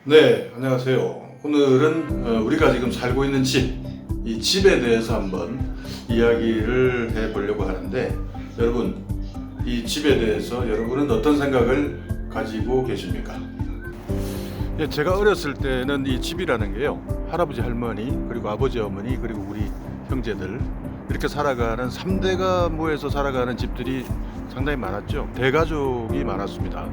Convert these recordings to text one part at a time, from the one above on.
네, 안녕하세요. 오늘은 우리가 지금 살고 있는 집, 이 집에 대해서 한번 이야기를 해보려고 하는데, 여러분, 이 집에 대해서 여러분은 어떤 생각을 가지고 계십니까? 예, 제가 어렸을 때는 이 집이라는 게요, 할아버지, 할머니, 그리고 아버지, 어머니, 그리고 우리 형제들, 이렇게 살아가는 3대가 모여서 살아가는 집들이 상당히 많았죠. 대가족이 많았습니다.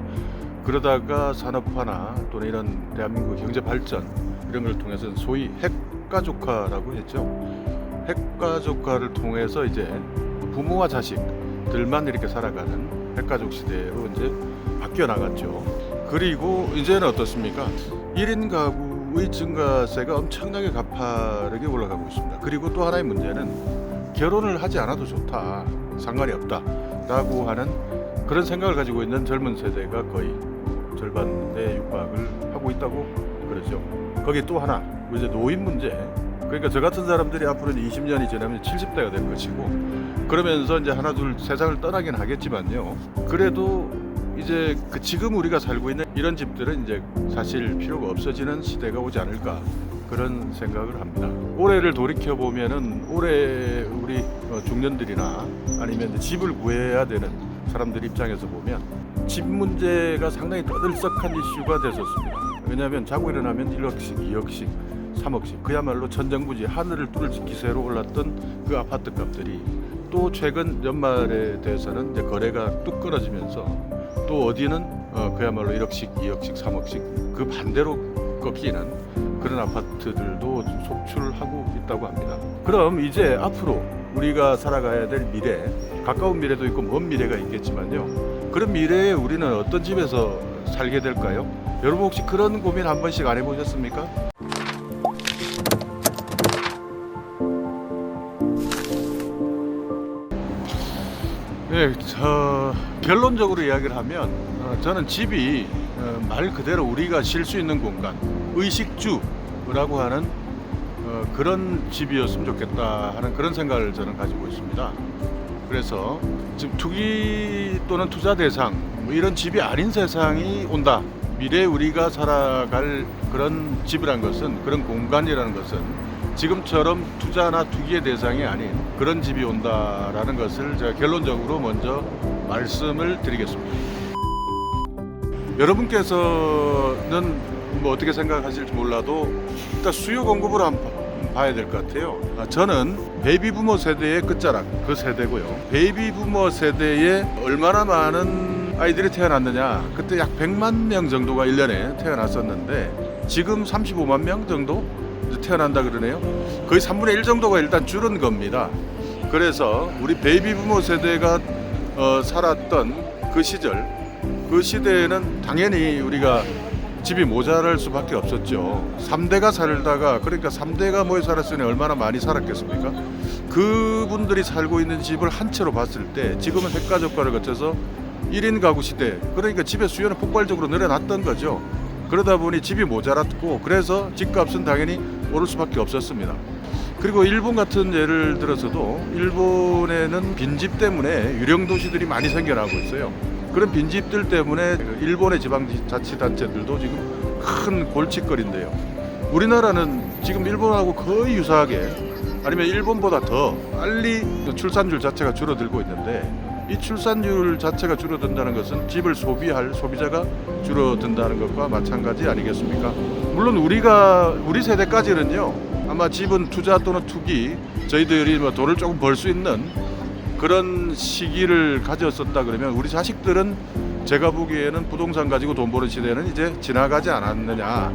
그러다가 산업화나 또는 이런 대한민국 경제 발전 이런 걸 통해서 소위 핵가족화라고 했죠. 핵가족화를 통해서 이제 부모와 자식들만 이렇게 살아가는 핵가족 시대로 이제 바뀌어 나갔죠. 그리고 이제는 어떻습니까? 1인 가구의 증가세가 엄청나게 가파르게 올라가고 있습니다. 그리고 또 하나의 문제는 결혼을 하지 않아도 좋다, 상관이 없다라고 하는 그런 생각을 가지고 있는 젊은 세대가 거의 절반에 육박을 하고 있다고 그러죠. 거기 또 하나, 이제 노인 문제. 그러니까 저 같은 사람들이 앞으로는 20년이 지나면 70대가 될 것이고, 그러면서 이제 하나 둘 세상을 떠나긴 하겠지만요. 그래도 이제 지금 우리가 살고 있는 이런 집들은 이제 사실 필요가 없어지는 시대가 오지 않을까, 그런 생각을 합니다. 올해를 돌이켜 보면은 올해 우리 중년들이나 아니면 집을 구해야 되는 사람들 입장에서 보면 집 문제가 상당히 떠들썩한 이슈가 됐었습니다. 왜냐하면 자고 일어나면 1억씩, 2억씩, 3억씩, 그야말로 천정부지, 하늘을 뚫을 기세로 올랐던 그 아파트 값들이 또 최근 연말에 대해서는 이제 거래가 뚝 끊어지면서 또 어디는 그야말로 1억씩, 2억씩, 3억씩 그 반대로 꺾이는 그런 아파트들도 속출하고 있다고 합니다. 그럼 이제 앞으로 우리가 살아가야 될 미래, 가까운 미래도 있고 먼 미래가 있겠지만요, 그런 미래에 우리는 어떤 집에서 살게 될까요? 여러분 혹시 그런 고민 한 번씩 안 해보셨습니까? 네, 결론적으로 이야기를 하면 저는 집이 말 그대로 우리가 쉴 수 있는 공간, 의식주라고 하는 그런 집이었으면 좋겠다 하는 그런 생각을 저는 가지고 있습니다. 그래서 지금 투기 또는 투자 대상 뭐 이런 집이 아닌 세상이 온다. 미래에 우리가 살아갈 그런 집이라는 것은, 그런 공간이라는 것은 지금처럼 투자나 투기의 대상이 아닌 그런 집이 온다라는 것을 제가 결론적으로 먼저 말씀을 드리겠습니다. 여러분께서는 뭐 어떻게 생각하실지 몰라도 일단 수요 공급을 한번 봐야 될 것 같아요. 저는 베이비부머 세대의 끝자락, 그 세대고요. 베이비부머 세대에 얼마나 많은 아이들이 태어났느냐, 그때 약 100만 명 정도가 1년에 태어났었는데 지금 35만 명 정도 태어난다 그러네요. 거의 3분의 1 정도가 일단 줄은 겁니다. 그래서 우리 베이비부머 세대가 살았던 그 시절, 그 시대에는 당연히 우리가 집이 모자랄 수밖에 없었죠. 3대가 살다가, 그러니까 3대가 모여 살았으니 얼마나 많이 살았겠습니까? 그분들이 살고 있는 집을 한 채로 봤을 때 지금은 핵가족화를 거쳐서 1인 가구 시대, 그러니까 집의 수요는 폭발적으로 늘어났던 거죠. 그러다 보니 집이 모자랐고, 그래서 집값은 당연히 오를 수밖에 없었습니다. 그리고 일본 같은 예를 들어서도 일본에는 빈집 때문에 유령 도시들이 많이 생겨나고 있어요. 그런 빈집들 때문에 일본의 지방자치단체들도 지금 큰 골칫거리인데요. 우리나라는 지금 일본하고 거의 유사하게, 아니면 일본보다 더 빨리 출산율 자체가 줄어들고 있는데, 이 출산율 자체가 줄어든다는 것은 집을 소비할 소비자가 줄어든다는 것과 마찬가지 아니겠습니까? 물론 우리 세대까지는요, 아마 집은 투자 또는 투기, 저희들이 뭐 돈을 조금 벌 수 있는 그런 시기를 가졌었다 그러면 우리 자식들은 제가 보기에는 부동산 가지고 돈 버는 시대는 이제 지나가지 않았느냐,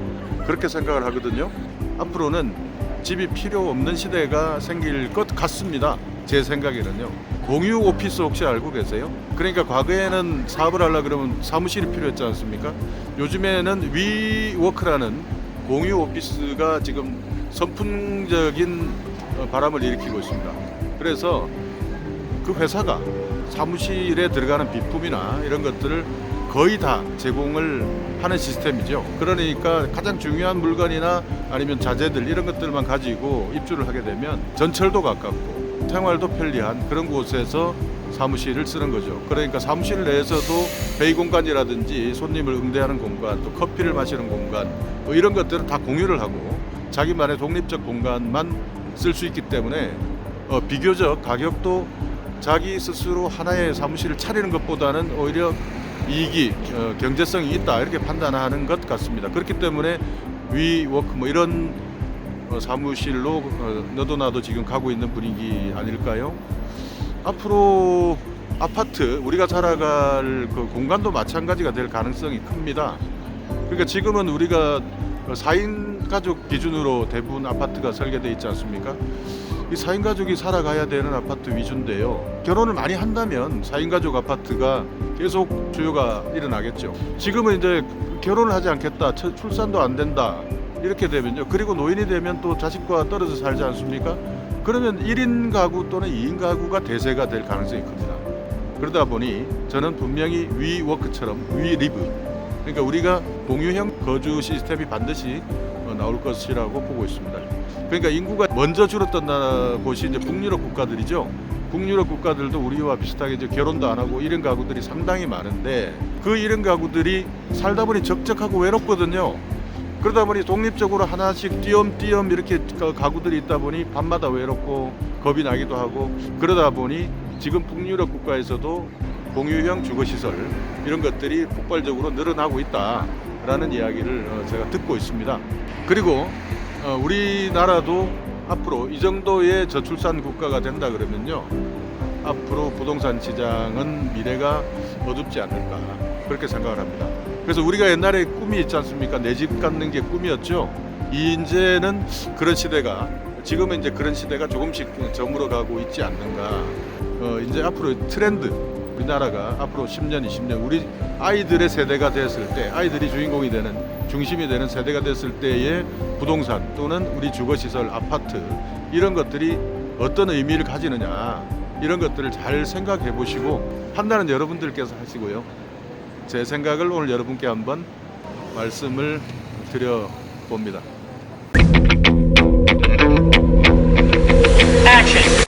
그렇게 생각을 하거든요. 앞으로는 집이 필요 없는 시대가 생길 것 같습니다. 제 생각에는요. 공유 오피스 혹시 알고 계세요? 그러니까 과거에는 사업을 하려고 그러면 사무실이 필요했지 않습니까? 요즘에는 위워크라는 공유 오피스가 지금 선풍적인 바람을 일으키고 있습니다. 그래서 그 회사가 사무실에 들어가는 비품이나 이런 것들을 거의 다 제공을 하는 시스템이죠. 그러니까 가장 중요한 물건이나 아니면 자재들 이런 것들만 가지고 입주를 하게 되면 전철도 가깝고 생활도 편리한 그런 곳에서 사무실을 쓰는 거죠. 그러니까 사무실 내에서도 회의 공간이라든지 손님을 응대하는 공간, 또 커피를 마시는 공간, 뭐 이런 것들을 다 공유를 하고 자기만의 독립적 공간만 쓸 수 있기 때문에 비교적 가격도 자기 스스로 하나의 사무실을 차리는 것보다는 오히려 이익이 경제성이 있다 이렇게 판단하는 것 같습니다. 그렇기 때문에 위워크 뭐 이런 사무실로 너도 나도 지금 가고 있는 분위기 아닐까요? 앞으로 아파트 우리가 살아갈 그 공간도 마찬가지가 될 가능성이 큽니다. 그러니까 지금은 우리가 4인 가족 기준으로 대부분 아파트가 설계되어 있지 않습니까? 이 4인 가족이 살아가야 되는 아파트 위주인데요. 결혼을 많이 한다면 4인 가족 아파트가 계속 주요가 일어나겠죠. 지금은 이제 결혼을 하지 않겠다, 출산도 안 된다 이렇게 되면요. 그리고 노인이 되면 또 자식과 떨어져 살지 않습니까? 그러면 1인 가구 또는 2인 가구가 대세가 될 가능성이 큽니다. 그러다 보니 저는 분명히 위워크처럼 위리브, 그러니까 우리가 공유형 거주 시스템이 반드시 나올 것이라고 보고 있습니다. 그러니까 인구가 먼저 줄었던 곳이 이제 북유럽 국가들이죠. 북유럽 국가들도 우리와 비슷하게 이제 결혼도 안 하고 1인 가구들이 상당히 많은데 그 1인 가구들이 살다 보니 적적하고 외롭거든요. 그러다 보니 독립적으로 하나씩 띄엄띄엄 이렇게 가구들이 있다 보니 밤마다 외롭고 겁이 나기도 하고, 그러다 보니 지금 북유럽 국가에서도 공유형 주거시설 이런 것들이 폭발적으로 늘어나고 있다라는 이야기를 제가 듣고 있습니다. 그리고 우리나라도 앞으로 이 정도의 저출산 국가가 된다 그러면요, 앞으로 부동산 시장은 미래가 어둡지 않을까 그렇게 생각을 합니다. 그래서 우리가 옛날에 꿈이 있지 않습니까? 내 집 갖는 게 꿈이었죠. 이제는 그런 시대가, 지금은 이제 그런 시대가 조금씩 저물어 가고 있지 않는가. 이제 앞으로 트렌드, 우리나라가 앞으로 10년, 20년 우리 아이들의 세대가 됐을 때, 아이들이 주인공이 되는, 중심이 되는 세대가 됐을 때의 부동산 또는 우리 주거시설, 아파트 이런 것들이 어떤 의미를 가지느냐, 이런 것들을 잘 생각해 보시고 판단은 여러분들께서 하시고요. 제 생각을 오늘 여러분께 한번 말씀을 드려 봅니다. Action.